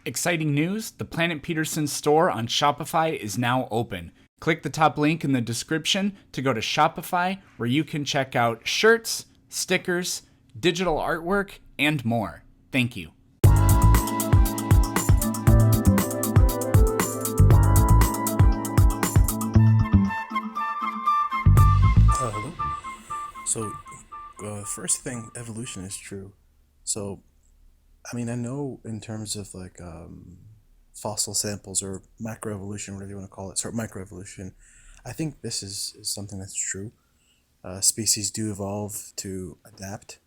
Exciting news, the Planet Peterson store on Shopify is now open. Click the top link in the description to go to Shopify, where you can check out shirts, stickers, digital artwork, and more. Thank you. Hello. So, first thing, evolution is true. So, I know in terms of fossil samples or macroevolution, whatever you want to call it, sort of microevolution, I think this is something that's true. Species do evolve to adapt.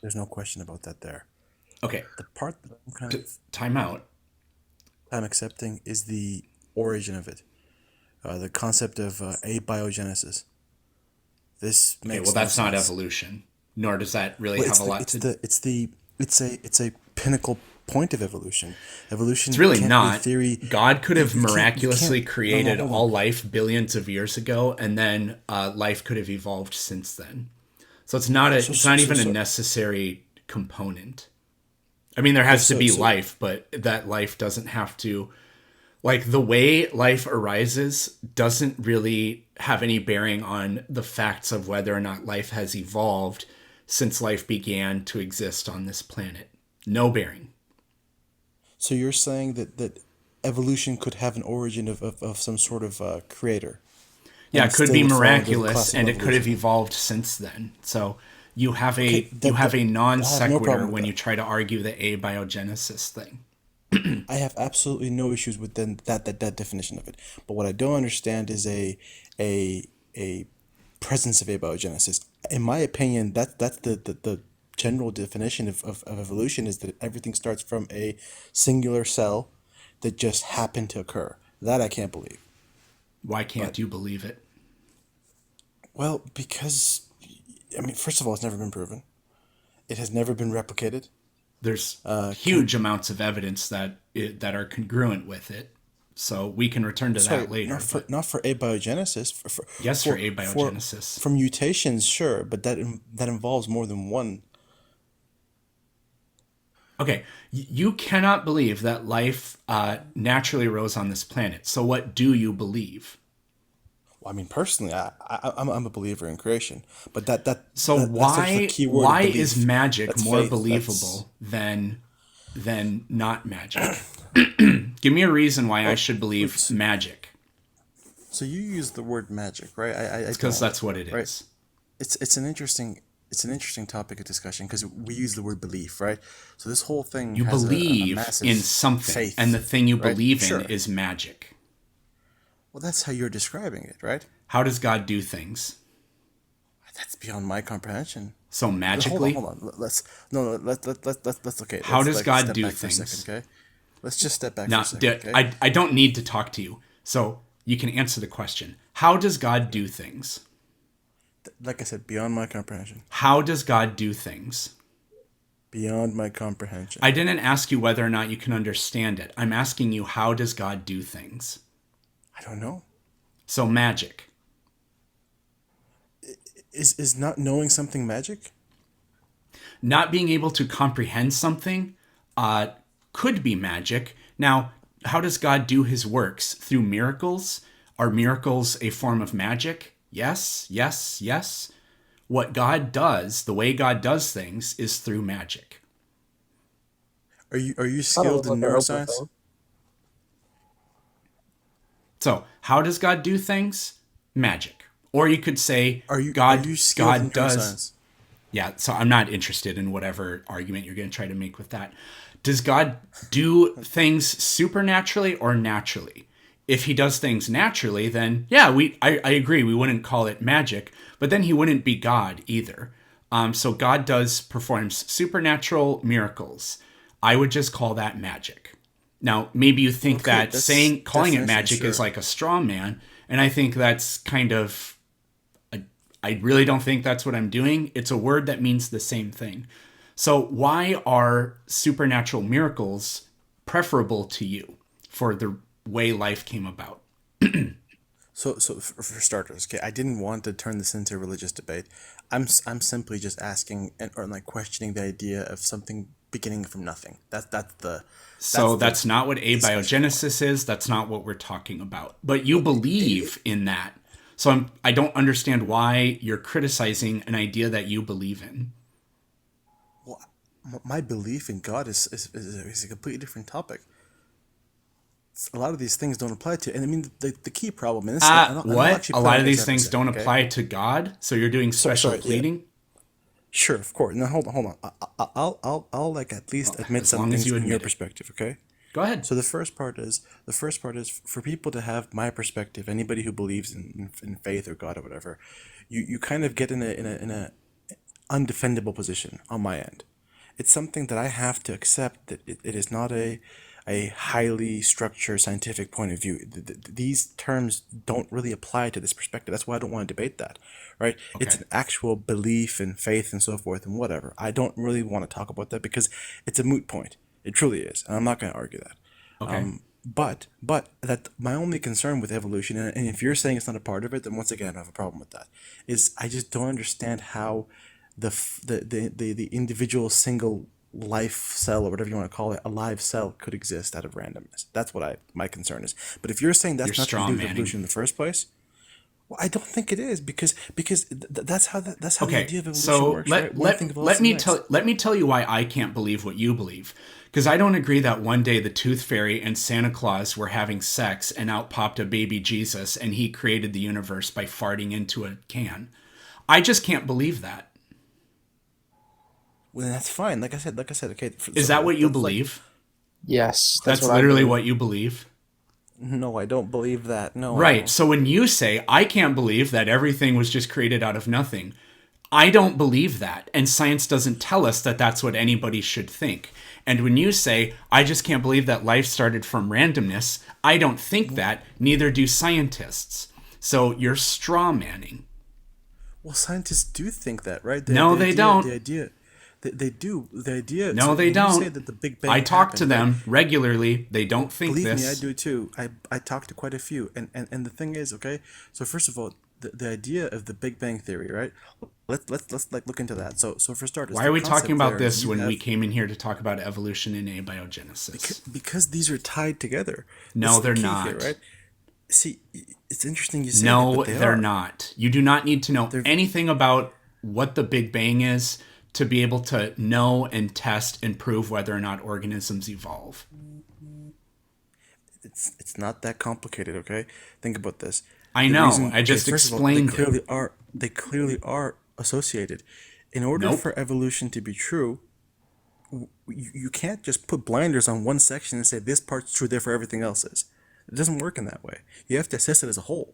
There's no question about that there. Okay, The part that I'm kind of time out. I'm accepting is the origin of it, the concept of abiogenesis. This Okay, well, makes no that's not sense. evolution, nor does that really Well, have it's a the lot it's to. the it's the it's a pinnacle point of evolution. It's Evolution really can't be a not. theory. God could have You can't. miraculously No, no, created hold on. all life billions of years ago, and then life could have evolved since then. So it's not a. So It's so not so even a so necessary component. I mean, there okay. has to be life, but that life doesn't have to. Like, the way life arises doesn't really have any bearing on the facts of whether or not life has evolved since life began to exist on this planet. No bearing. So you're saying that evolution could have an origin of some sort of creator, Yeah, and it it could still be would fall under the miraculous, class of and it could have evolution. evolved since then. So Okay, you have a non I have no sequitur problem with when you that. try to argue the abiogenesis thing. I have absolutely no issues with that definition of it. But what I don't understand is a a presence of abiogenesis. In my opinion, that's the general definition of evolution is that everything starts from a singular cell that just happened to occur. That I can't believe. Why But can't you believe it? well, because first of all, it's never been proven. It has never been replicated. There's Can huge amounts of evidence that are congruent with it. So we can return to sorry, that later. But not for abiogenesis, yes, for for for abiogenesis. for mutations, sure, but that involves more than one. Okay, you cannot believe that life naturally arose on this planet. So what do you believe? Well, personally, I'm a believer in creation, but So that starts with a key word of why is belief. magic That's more faith. That's believable than not magic? Give me a reason why I well, should believe it's, magic. so you use the word magic, right? I It's because don't, that's what it right? is. It's an interesting topic of discussion because we use the word belief, right? So this whole thing You has a believe in massive something, and the faith, thing you right? believe in Sure. is magic. Well, that's how you're describing it, right? How does God do things? That's beyond my comprehension. So Hold magically? on. Let's no, no let's okay. How Let's does like God step do back for a second, things? okay? Let's just step back for a Now, second, okay? I don't need to talk to you. So you can answer the question. How does God do things? Like I said, beyond my comprehension. How does God do things? Beyond my comprehension. I didn't ask you whether or not you can understand it. I'm asking you, how does God do things? I don't know. So magic. Is not knowing something magic? Not being able to comprehend something uh, could be magic. Now, how does God do his works? Through miracles? Are miracles a form of magic? Yes, yes, yes. What God does, the way God does things, is through magic. Are you Thought it skilled was in like an Oprah neuroscience? thing. So, how does God do things? Magic. Or you could say Are God you skilled in God does. neuroscience? Yeah, so I'm not interested in whatever argument you're going to try to make with that. Does God do things supernaturally or naturally? If he does things naturally, then yeah, I agree. We wouldn't call it magic, but then he wouldn't be God either. So God does performs supernatural miracles. I would just call that magic. Now, maybe you think Okay, that that's saying calling it definition, magic is sure. like a straw man, and I think that's kind of I really don't think that's what I'm doing. It's a word that means the same thing. So, why are supernatural miracles preferable to you for the way life came about? So for starters, okay, I didn't want to turn this into a religious debate. I'm simply just asking or like questioning the idea of something beginning from nothing. So the that's not what discussion point. abiogenesis is. That's not what we're talking about. But you believe in that. So I don't understand why you're criticizing an idea that you believe in. Well, my belief in God is a completely different topic. A lot of these things don't apply to, and I mean the key problem in this, and I'll What? actually A play lot an of these example things don't second, okay? apply to God? So you're doing special Sorry, yeah, pleading? sure, of course. Now hold on. I'll like at least admit As some long as things you in your admit it. perspective, okay? Go ahead. So the first part is for people to have my perspective. Anybody who believes in faith or God or whatever, you kind of get in a undefendable position on my end. It's something that I have to accept that it is not a highly structured scientific point of view. These terms don't really apply to this perspective. That's why I don't want to debate that, right? It's Okay. an actual belief and faith and so forth and whatever. I don't really want to talk about that because it's a moot point. It truly is, and I'm not going to argue that. Okay. But that my only concern with evolution, and if you're saying it's not a part of it, then once again I have a problem with that. Is I just don't understand how the individual single life cell or whatever you want to call it, a live cell could exist out of randomness. That's what my concern is. But if you're saying You're that's nothing to straw do with manning. evolution in the first place, well, I don't think it is because that's how the Okay, idea of evolution so works, right? One thing develops the next. let me tell you why I can't believe what you believe. Because I don't agree that one day the Tooth Fairy and Santa Claus were having sex and out popped a baby Jesus and he created the universe by farting into a can. I just can't believe that. Well, that's fine. Like I said, okay. Is So that what you let's like, believe? Yes, that's That's what I literally believe. what you believe. no, I don't believe that. No, I Right. don't. So when you say, I can't believe that everything was just created out of nothing, I don't believe that. And science doesn't tell us that that's what anybody should think. And when you say, I just can't believe that life started from randomness, I don't think that. Neither do scientists. So you're straw manning. Well, scientists do think that, right? No, they don't. They do. The idea. No, So they when you say don't. that the Big I Bang talk to happened, right? them regularly. They don't think Believe me, I this. do too. I talk to quite a few, and the thing is, okay. So first of all, the idea of the Big Bang theory, right? Let's like look into that. So for starters, Why the are we talking concept about there is this you when we have came in here to talk about evolution and abiogenesis? because these are tied together. This No, is the they're key here, not. right? See, it's interesting you say that, No, but they they're are. not. You do not need to know They're anything about what the Big Bang is to be able to know and test and prove whether or not organisms evolve. it's not that complicated, okay? Think about this. I The know. reason, I okay, just first of all, explained it. they clearly are associated. In order Nope. for evolution to be true, you can't just put blinders on one section and say this part's true, therefore everything else is. It doesn't work in that way. You have to assess it as a whole.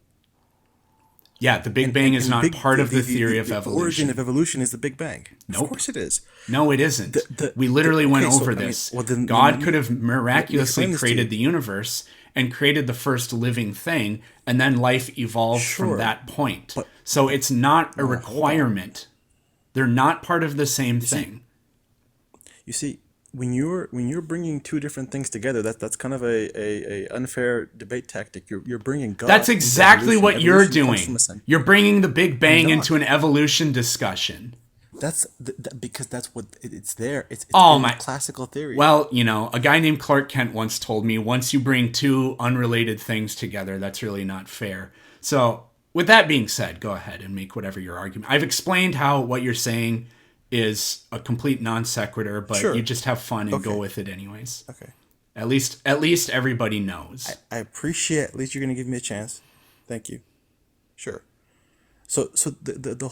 Yeah, the Big Bang is And not part of the theory of the origin of evolution. evolution is the Big Bang. Of Nope. course it is. No, it isn't. We literally went Okay, so over I mean, this. well then God could have let me miraculously explain this to created you. the universe and created the first living thing, and then life evolved from Sure, that point. but So it's not a no, hold on. requirement. They're not part of the same You see, thing. You see, when you're bringing two different things together, that's kind of a unfair debate tactic. You're bringing That's God into exactly evolution. what you're Evolution comes from doing. a sun. You're bringing the Big I'm Bang into not. an evolution discussion. Because that's what it's there. It's Oh in my. classical theory. Well, a guy named Clark Kent once told me once you bring two unrelated things together, that's really not fair. So, with that being said, go ahead and make whatever your argument. I've explained how what you're saying is a complete non sequitur, but you Sure. just have fun and go Okay. with it anyways. Okay. At least everybody knows. I appreciate at least you're gonna give me a chance. Thank you. Sure. So the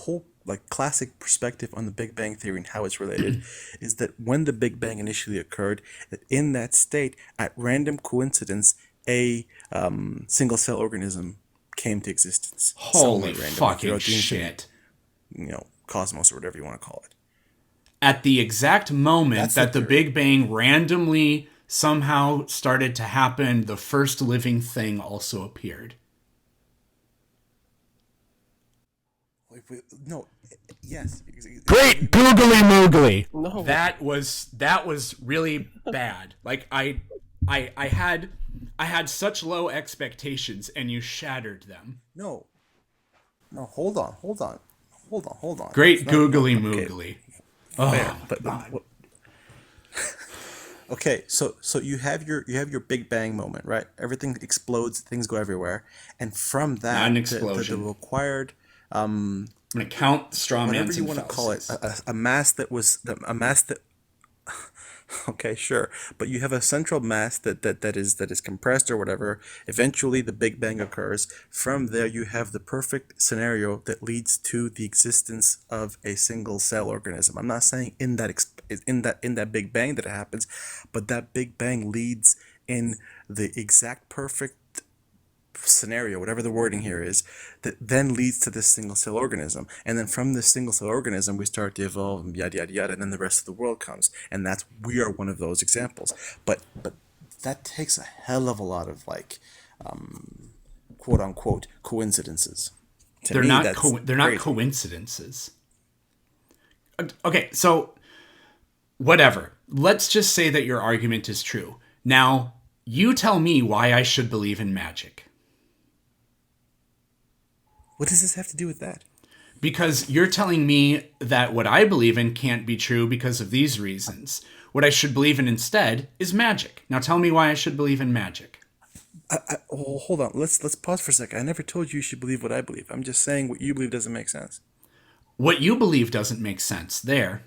whole like classic perspective on the Big Bang theory and how it's related is that when the Big Bang initially occurred, that in that state, at random coincidence, a single cell organism came to existence Holy somewhere randomly fucking throughout the infinite, shit. cosmos or whatever you want to call it. At the exact moment That's the that the theory. Big Bang randomly somehow started to happen, the first living thing also appeared. No, yes, Great googly moogly. No. That was really bad. Like I had such low expectations and you shattered them. no, no. Hold on. It's Great not googly okay. moogly. Fair, Oh my but god. Okay, so you have your Big Bang moment, right? Everything explodes, things go everywhere, and from Not an that, the explosion. required I'm going to count straw whatever mans you and want to call it, fallacies. a mass that was a mass that okay, sure, but you have a central mass that is compressed or whatever. Eventually, the Big Bang occurs. From there, you have the perfect scenario that leads to the existence of a single cell organism. I'm not saying in that Big Bang that it happens, but that Big Bang leads in the exact perfect scenario, whatever the wording here is, that then leads to this single cell organism. And then from this single cell organism, we start to evolve and yada yada yada, and then the rest of the world comes. And we are one of those examples. But that takes a hell of a lot of like quote unquote coincidences. To me, that's They're not crazy. coincidences. Okay, so whatever. Let's just say that your argument is true. Now, you tell me why I should believe in magic. What does this have to do with that? Because you're telling me that what I believe in can't be true because of these reasons. What I should believe in instead is magic. Now tell me why I should believe in magic. Oh, hold on. Let's pause for a second. I never told you you should believe what I believe. I'm just saying what you believe doesn't make sense. What you believe doesn't make sense there.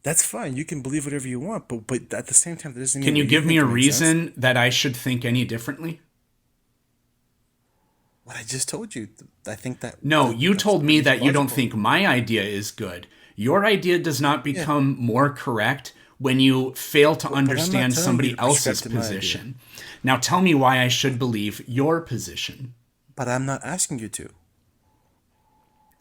That's fine. You can believe whatever you want, but at the same time, that doesn't Can mean you what you give me think a makes sense. reason that I should think any differently? What I just told you, I think that, No, that you that's told me pretty that you don't logical. think my idea is good. Your idea does not Yeah, become more correct when you fail to but I'm not understand telling you somebody to prescribe else's to my idea. position. Now tell me why I should believe your position. But I'm not asking you to.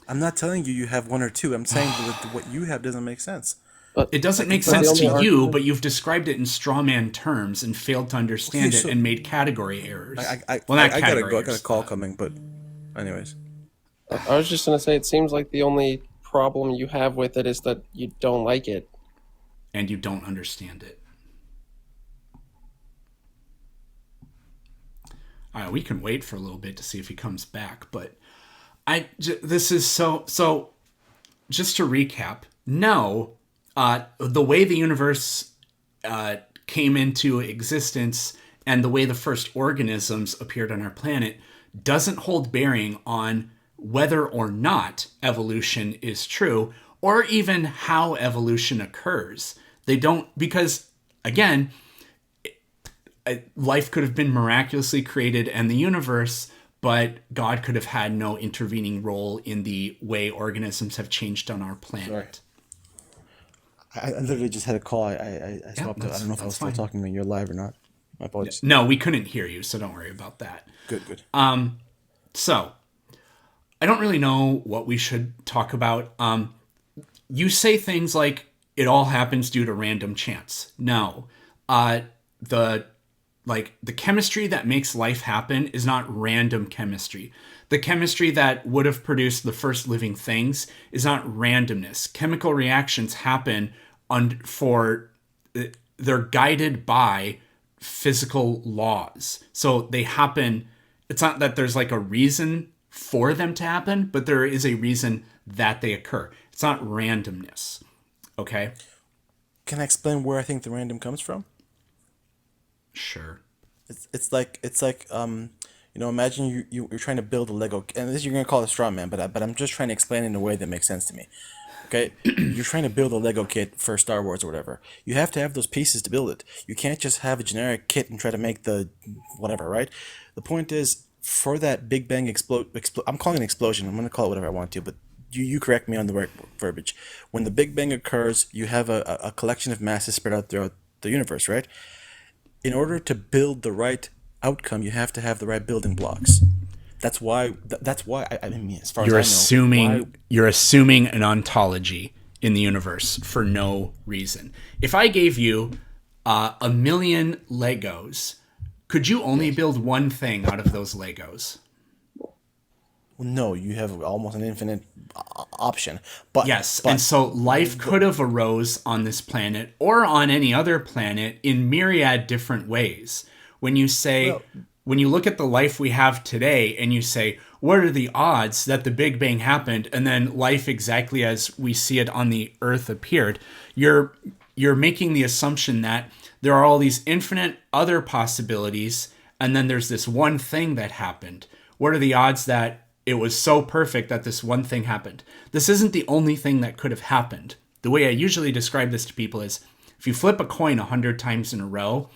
I'm not telling you you have one or two. I'm saying that what you have doesn't make sense. But It doesn't Like make it's but not the sense to only saying you, argument but you've described it in straw man terms and failed to okay. understand it So and made category errors. I I, Well, I, not I gotta category go. I got a errors. call coming. But anyways, I was just gonna say it seems like the only problem you have with it is that you don't like it. And you don't understand it. We can wait for a little bit to see if he comes back, but this is so. Just to recap, no, the way the universe came into existence and the way the first organisms appeared on our planet doesn't hold bearing on whether or not evolution is true or even how evolution occurs. They don't, because again, life could have been miraculously created and the universe, but God could have had no intervening role in the way organisms have changed on our Sorry. planet. I literally just had a call. I Yeah, swapped it. I don't know if I that's was still fine. talking when you're live or not. My apologies. No, we couldn't hear you, so don't worry about that. Good, good. So, I don't really know what we should talk about. You say things like it all happens due to random chance. No. The the chemistry that makes life happen is not random chemistry. The chemistry that would have produced the first living things is not randomness. Chemical reactions happen for they're guided by physical laws. So they happen. It's not that there's like a reason for them to happen, but there is a reason that they occur. It's not randomness. Okay? Can I explain where I think the random comes from? Sure. It's like imagine you're trying to build a Lego, and this you're gonna call it straw man, but I'm just trying to explain it in a way that makes sense to me. Okay, you're trying to build a Lego kit for Star Wars or whatever. You have to have those pieces to build it. You can't just have a generic kit and try to make the whatever, right? The point is for that Big Bang explode. I'm calling it an explosion. I'm gonna call it whatever I want to, but you correct me on the right verbiage. When the Big Bang occurs, you have a collection of masses spread out throughout the universe, right? In order to build the right outcome, you have to have the right building blocks. That's why I mean, as far as I know, why. You're assuming an ontology in the universe for no reason. If I gave you a million Legos, could you only Yes. build one thing out of those Legos? Well, no, you have almost an infinite option. But Yes, and but so life could have arose on this planet or on any other planet in myriad different ways. When you say, well, when you look at the life we have today and you say, what are the odds that the Big Bang happened and then life exactly as we see it on the Earth appeared? You're you're making the assumption that there are all these infinite other possibilities, and then there's this one thing that happened. What are the odds that it was so perfect that this one thing happened? This isn't the only thing that could have happened. The way I usually describe this to people is, if you flip a coin 100 times in a row,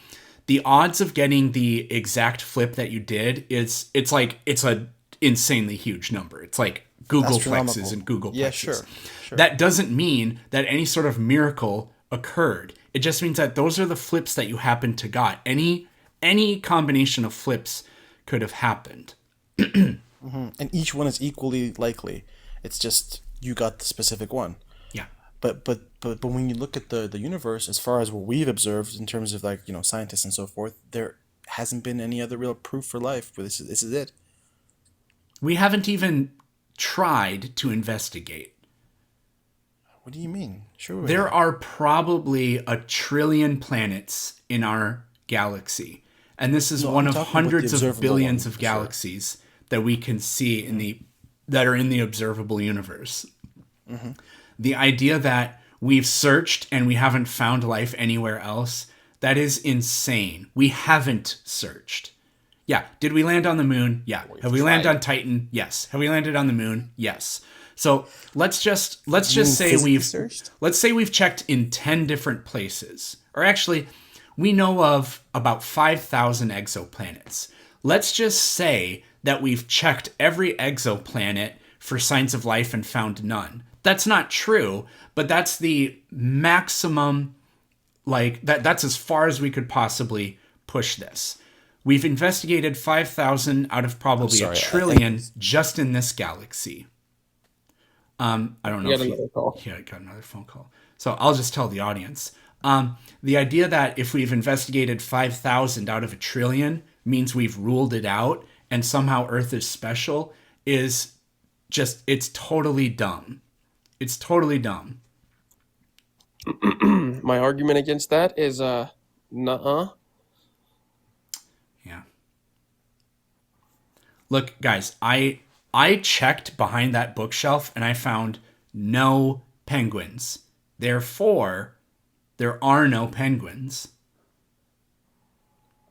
the odds of getting the exact flip that you did it's a insanely huge number. It's like Googleplexes and Googleplexes. Yeah, sure. That doesn't mean that any sort of miracle occurred. It just means that those are the flips that you happen to got. Any combination of flips could have happened. And each one is equally likely. It's just you got the specific one. Yeah. But when you look at the universe, as far as what we've observed in terms of like, scientists and so forth, there hasn't been any other real proof for life. But this is it. We haven't even tried to investigate. What do you mean? Sure. There are probably 1 trillion planets in our galaxy. And this is one of hundreds of billions of galaxies that we can see that are in the observable universe. Mm-hmm. The idea that we've searched and we haven't found life anywhere else, that is insane. We haven't searched. Yeah. Did we land on the moon? Yeah. Have we landed on Titan? Yes. Have we landed on the moon? Yes. So let's just say we've checked in 10 different places. Or actually, we know of about 5,000 exoplanets. Let's just say that we've checked every exoplanet for signs of life and found none. That's not true, but that's the maximum, that's as far as we could possibly push this. We've investigated 5,000 out of probably 1 trillion just in this galaxy. I don't know I got another phone call. So I'll just tell the audience. The idea that if we've investigated 5,000 out of 1 trillion means we've ruled it out and somehow Earth is special is just, it's totally dumb. It's totally dumb. My argument against that is, nuh-uh. Yeah. Look, guys, I checked behind that bookshelf and I found no penguins. Therefore, there are no penguins.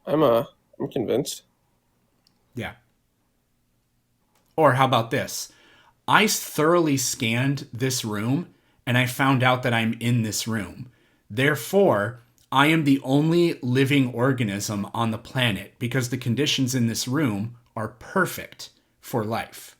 I'm convinced. Yeah. Or how about this? I thoroughly scanned this room and I found out that I'm in this room. Therefore, I am the only living organism on the planet because the conditions in this room are perfect for life.